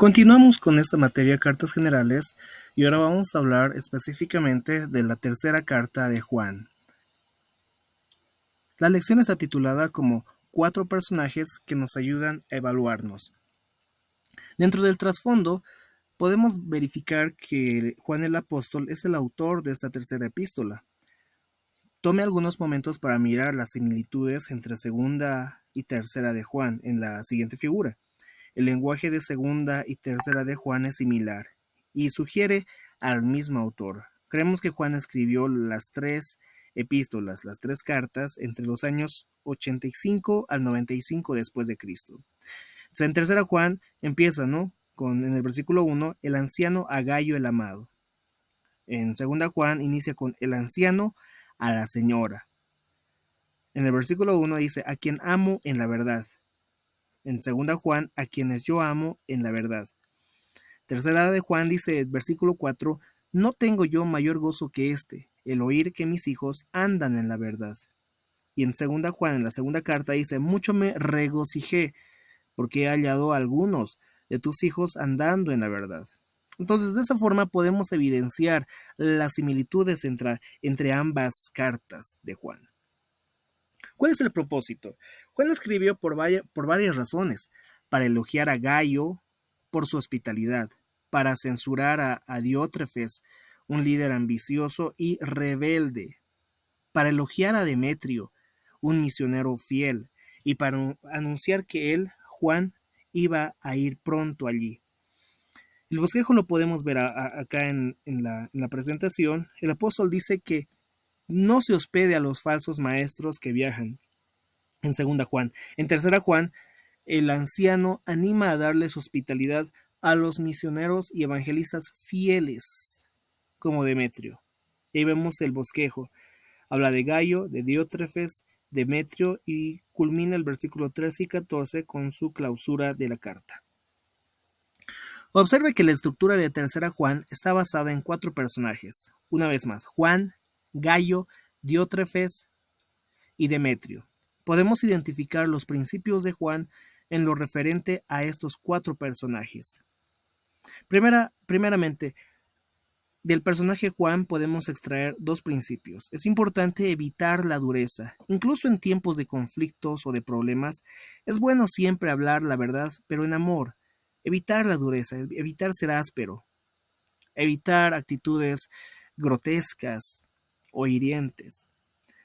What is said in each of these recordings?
Continuamos con esta materia cartas generales y ahora vamos a hablar específicamente de la tercera carta de Juan. La lección está titulada como 4 personajes que nos ayudan a evaluarnos. Dentro del trasfondo, podemos verificar que Juan el Apóstol es el autor de esta tercera epístola. Tome algunos momentos para mirar las similitudes entre segunda y tercera de Juan en la siguiente figura. El lenguaje de segunda y tercera de Juan es similar y sugiere al mismo autor. Creemos que Juan escribió las 3 epístolas, las 3 cartas, entre los años 85 al 95 después de Cristo. O sea, en tercera Juan empieza, ¿no? En el versículo 1, el anciano a Gayo el amado. En segunda Juan inicia con el anciano a la señora. En el versículo 1 dice, a quien amo en la verdad. En segunda Juan, a quienes yo amo en la verdad. Tercera de Juan dice, versículo 4, no tengo yo mayor gozo que este, el oír que mis hijos andan en la verdad. Y en segunda Juan, en la segunda carta, dice, mucho me regocijé, porque he hallado a algunos de tus hijos andando en la verdad. Entonces, de esa forma podemos evidenciar las similitudes entre ambas cartas de Juan. ¿Cuál es el propósito? Juan escribió por varias razones. Para elogiar a Gayo por su hospitalidad, para censurar a Diótrefes, un líder ambicioso y rebelde, para elogiar a Demetrio, un misionero fiel, y para anunciar que él, Juan, iba a ir pronto allí. El bosquejo lo podemos ver acá en la presentación. El apóstol dice que no se hospede a los falsos maestros que viajan. En segunda Juan. En tercera Juan, el anciano anima a darles hospitalidad a los misioneros y evangelistas fieles, como Demetrio. Ahí vemos el bosquejo. Habla de Gayo, de Diótrefes, Demetrio y culmina el versículo 13 y 14 con su clausura de la carta. Observe que la estructura de tercera Juan está basada en 4 personajes. Una vez más, Juan, Gayo, Diótrefes y Demetrio. Podemos identificar los principios de Juan en lo referente a estos 4 personajes. Primeramente, del personaje Juan podemos extraer 2 principios. Es importante evitar la dureza. Incluso en tiempos de conflictos o de problemas, es bueno siempre hablar la verdad, pero en amor. Evitar la dureza, evitar ser áspero, evitar actitudes grotescas o hirientes.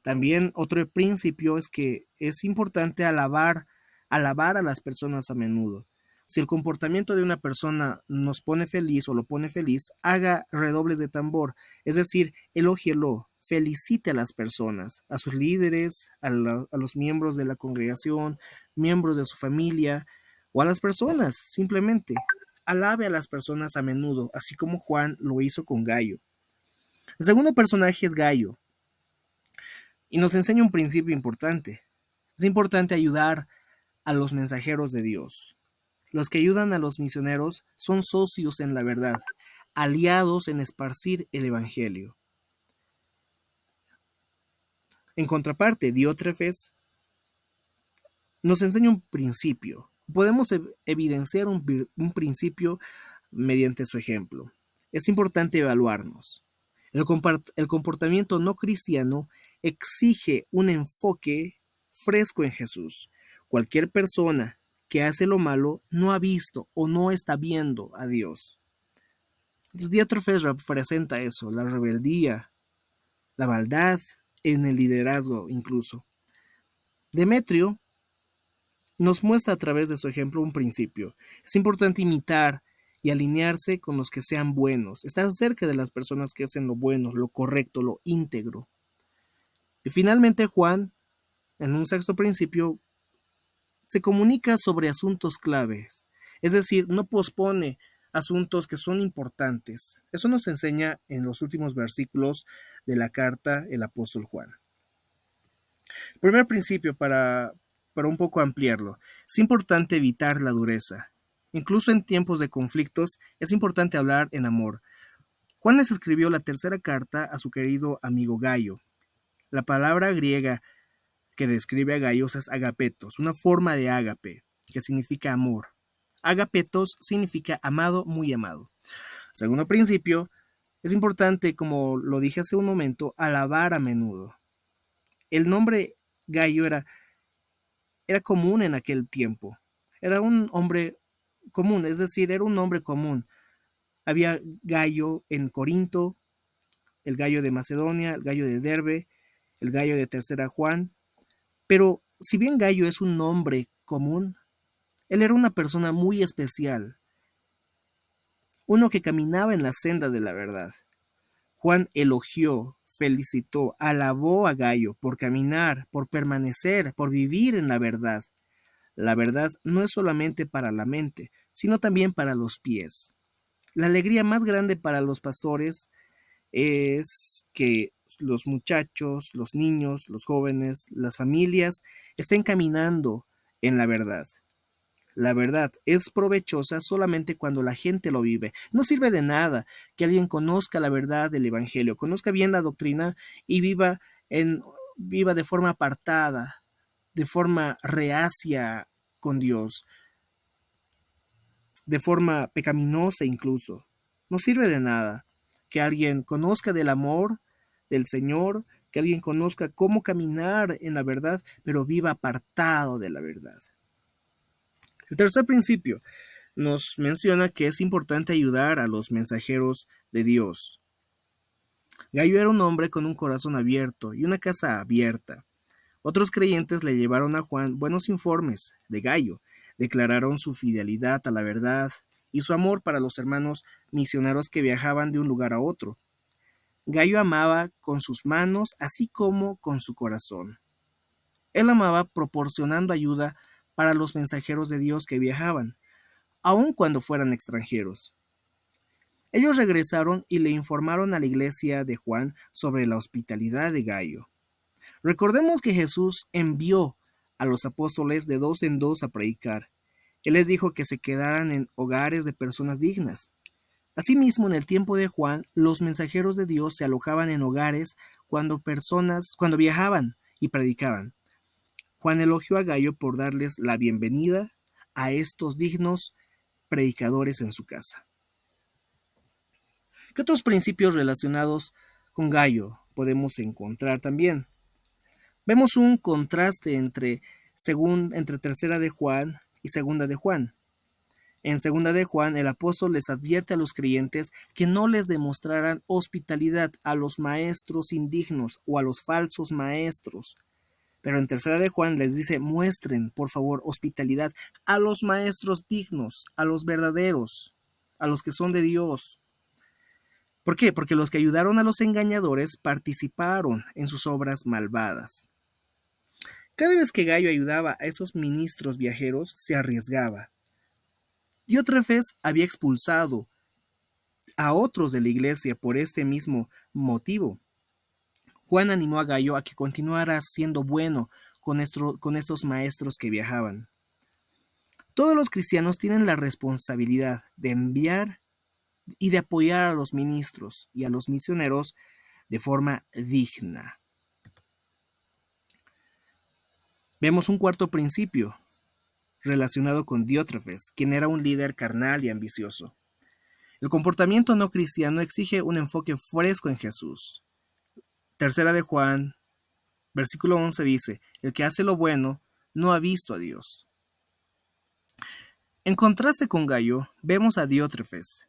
También otro principio es que es importante alabar a las personas a menudo. Si el comportamiento de una persona nos pone feliz o lo pone feliz, haga redobles de tambor, es decir, elógielo, felicite a las personas, a sus líderes, a los miembros de la congregación, miembros de su familia o a las personas, simplemente. Alabe a las personas a menudo, así como Juan lo hizo con Gayo. El segundo personaje es Gayo y nos enseña un principio importante. Es importante ayudar a los mensajeros de Dios. Los que ayudan a los misioneros son socios en la verdad, aliados en esparcir el Evangelio. En contraparte, Diótrefes nos enseña un principio. Podemos evidenciar un principio mediante su ejemplo. Es importante evaluarnos. El comportamiento no cristiano exige un enfoque fresco en Jesús. Cualquier persona que hace lo malo no ha visto o no está viendo a Dios. Entonces, Diótrefes representa eso, la rebeldía, la maldad en el liderazgo incluso. Demetrio nos muestra a través de su ejemplo un principio. Es importante imitar y alinearse con los que sean buenos, estar cerca de las personas que hacen lo bueno, lo correcto, lo íntegro. Y finalmente Juan, en un sexto principio, se comunica sobre asuntos claves, es decir, no pospone asuntos que son importantes. Eso nos enseña en los últimos versículos de la carta el apóstol Juan. Primer principio para un poco ampliarlo. Es importante evitar la dureza. Incluso en tiempos de conflictos es importante hablar en amor. Juan les escribió la tercera carta a su querido amigo Gayo. La palabra griega que describe a Gaios es agapetos, una forma de ágape, que significa amor. Agapetos significa amado, muy amado. Segundo principio, es importante, como lo dije hace un momento, alabar a menudo. El nombre Gayo era común en aquel tiempo. Era un hombre común, es decir, era un nombre común. Había Gayo en Corinto, el Gayo de Macedonia, el Gayo de Derbe, el Gayo de Tercera Juan. Pero si bien Gayo es un nombre común, él era una persona muy especial, uno que caminaba en la senda de la verdad. Juan elogió, felicitó, alabó a Gayo por caminar, por permanecer, por vivir en la verdad. La verdad no es solamente para la mente, sino también para los pies. La alegría más grande para los pastores es que los muchachos, los niños, los jóvenes, las familias estén caminando en la verdad. La verdad es provechosa solamente cuando la gente lo vive. No sirve de nada que alguien conozca la verdad del Evangelio, conozca bien la doctrina y viva de forma apartada, de forma reacia con Dios, de forma pecaminosa incluso. No sirve de nada que alguien conozca del amor del Señor, que alguien conozca cómo caminar en la verdad, pero viva apartado de la verdad. El tercer principio nos menciona que es importante ayudar a los mensajeros de Dios. Gallo era un hombre con un corazón abierto y una casa abierta. Otros creyentes le llevaron a Juan buenos informes de Gallo, declararon su fidelidad a la verdad y su amor para los hermanos misioneros que viajaban de un lugar a otro. Gallo amaba con sus manos así como con su corazón. Él amaba proporcionando ayuda para los mensajeros de Dios que viajaban, aun cuando fueran extranjeros. Ellos regresaron y le informaron a la iglesia de Juan sobre la hospitalidad de Gallo. Recordemos que Jesús envió a los apóstoles de dos en dos a predicar. Él les dijo que se quedaran en hogares de personas dignas. Asimismo, en el tiempo de Juan, los mensajeros de Dios se alojaban en hogares cuando viajaban y predicaban. Juan elogió a Gallo por darles la bienvenida a estos dignos predicadores en su casa. ¿Qué otros principios relacionados con Gallo podemos encontrar también? Vemos un contraste entre tercera de Juan y segunda de Juan. En segunda de Juan, el apóstol les advierte a los creyentes que no les demostraran hospitalidad a los maestros indignos o a los falsos maestros. Pero en tercera de Juan les dice, muestren, por favor, hospitalidad a los maestros dignos, a los verdaderos, a los que son de Dios. ¿Por qué? Porque los que ayudaron a los engañadores participaron en sus obras malvadas. Cada vez que Gallo ayudaba a esos ministros viajeros, se arriesgaba. Diótrefes había expulsado a otros de la iglesia por este mismo motivo. Juan animó a Gallo a que continuara siendo bueno con estos maestros que viajaban. Todos los cristianos tienen la responsabilidad de enviar y de apoyar a los ministros y a los misioneros de forma digna. Vemos un cuarto principio relacionado con Diótrefes, quien era un líder carnal y ambicioso. El comportamiento no cristiano exige un enfoque fresco en Jesús. Tercera de Juan, versículo 11 dice, el que hace lo bueno no ha visto a Dios. En contraste con Gallo, vemos a Diótrefes.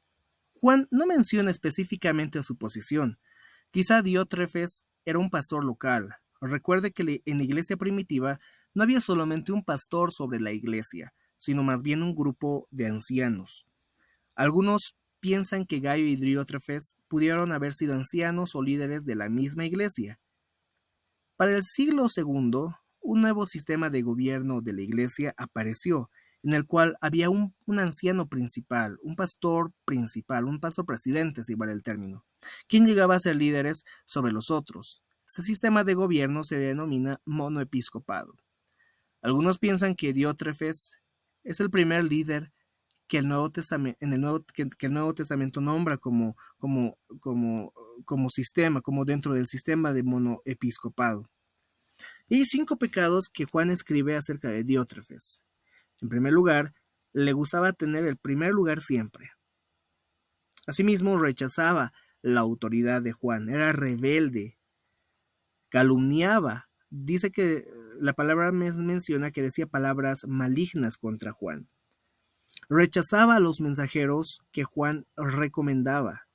Juan no menciona específicamente su posición. Quizá Diótrefes era un pastor local. Recuerde que en la iglesia primitiva no había solamente un pastor sobre la iglesia, sino más bien un grupo de ancianos. Algunos piensan que Gallo y Diótrefes pudieron haber sido ancianos o líderes de la misma iglesia. Para el siglo II, un nuevo sistema de gobierno de la iglesia apareció, en el cual había un anciano principal, un pastor presidente, si vale el término, quien llegaba a ser líderes sobre los otros. Este sistema de gobierno se denomina monoepiscopado. Algunos piensan que Diótrefes es el primer líder que el Nuevo Testamento nombra como sistema, como dentro del sistema de monoepiscopado. Y hay 5 pecados que Juan escribe acerca de Diótrefes. En primer lugar, Le gustaba tener el primer lugar siempre. Asimismo, rechazaba la autoridad de Juan, era rebelde, calumniaba. Dice que la palabra menciona que decía palabras malignas contra Juan. Rechazaba a los mensajeros que Juan recomendaba.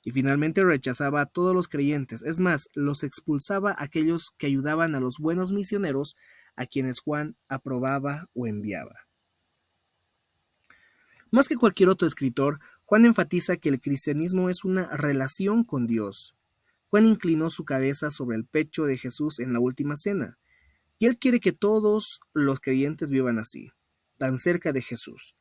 Y finalmente rechazaba a todos los creyentes. Es más, los expulsaba a aquellos que ayudaban a los buenos misioneros a quienes Juan aprobaba o enviaba. Más que cualquier otro escritor, Juan enfatiza que el cristianismo es una relación con Dios. Juan inclinó su cabeza sobre el pecho de Jesús en la última cena, y él quiere que todos los creyentes vivan así, tan cerca de Jesús.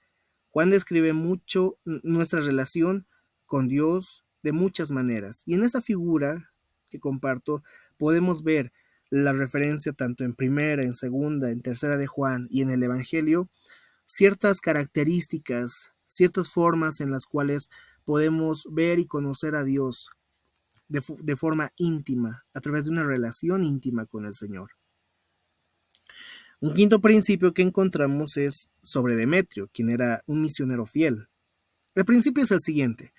Juan describe mucho nuestra relación con Dios de muchas maneras, y en esa figura que comparto podemos ver la referencia tanto en primera, en segunda, en tercera de Juan y en el Evangelio, ciertas características, ciertas formas en las cuales podemos ver y conocer a Dios de forma íntima, a través de una relación íntima con el Señor. Un quinto principio que encontramos es sobre Demetrio, quien era un misionero fiel. El principio es el siguiente: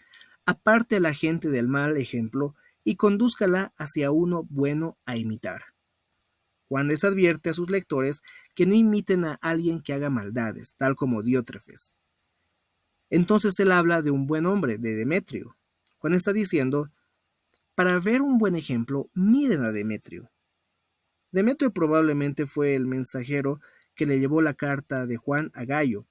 aparte a la gente del mal ejemplo y condúzcala hacia uno bueno a imitar. Juan les advierte a sus lectores que no imiten a alguien que haga maldades, tal como Diótrefes. Entonces él habla de un buen hombre, de Demetrio. Juan está diciendo, para ver un buen ejemplo, miren a Demetrio. Demetrio probablemente fue el mensajero que le llevó la carta de Juan a Gayo,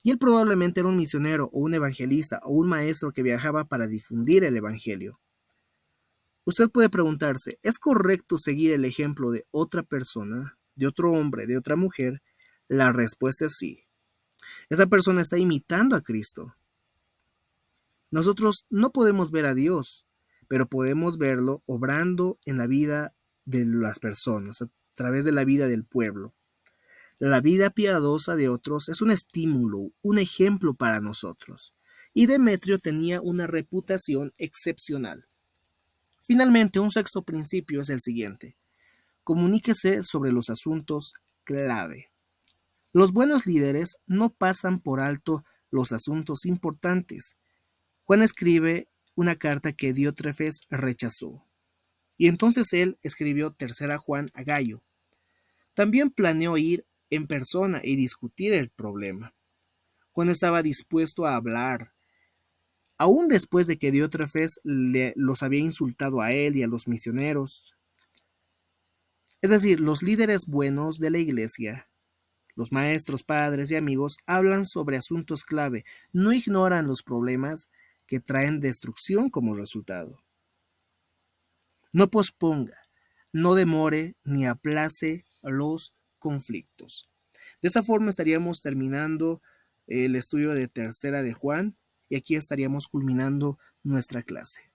y él probablemente era un misionero o un evangelista o un maestro que viajaba para difundir el evangelio. Usted puede preguntarse, ¿es correcto seguir el ejemplo de otra persona, de otro hombre, de otra mujer? La respuesta es sí. Esa persona está imitando a Cristo. Nosotros no podemos ver a Dios, pero podemos verlo obrando en la vida de las personas, a través de la vida del pueblo. La vida piadosa de otros es un estímulo, un ejemplo para nosotros. Y Demetrio tenía una reputación excepcional. Finalmente, un sexto principio es el siguiente: comuníquese sobre los asuntos clave. Los buenos líderes no pasan por alto los asuntos importantes. Juan escribe una carta que Diótrefes rechazó, y entonces él escribió tercera Juan a Gayo. También planeó ir en persona y discutir el problema. Juan estaba dispuesto a hablar, aún después de que Diótrefes los había insultado a él y a los misioneros. Es decir, los líderes buenos de la iglesia, los maestros, padres y amigos, hablan sobre asuntos clave, no ignoran los problemas que traen destrucción como resultado. No posponga, no demore ni aplace los conflictos. De esa forma estaríamos terminando el estudio de tercera de Juan y aquí estaríamos culminando nuestra clase.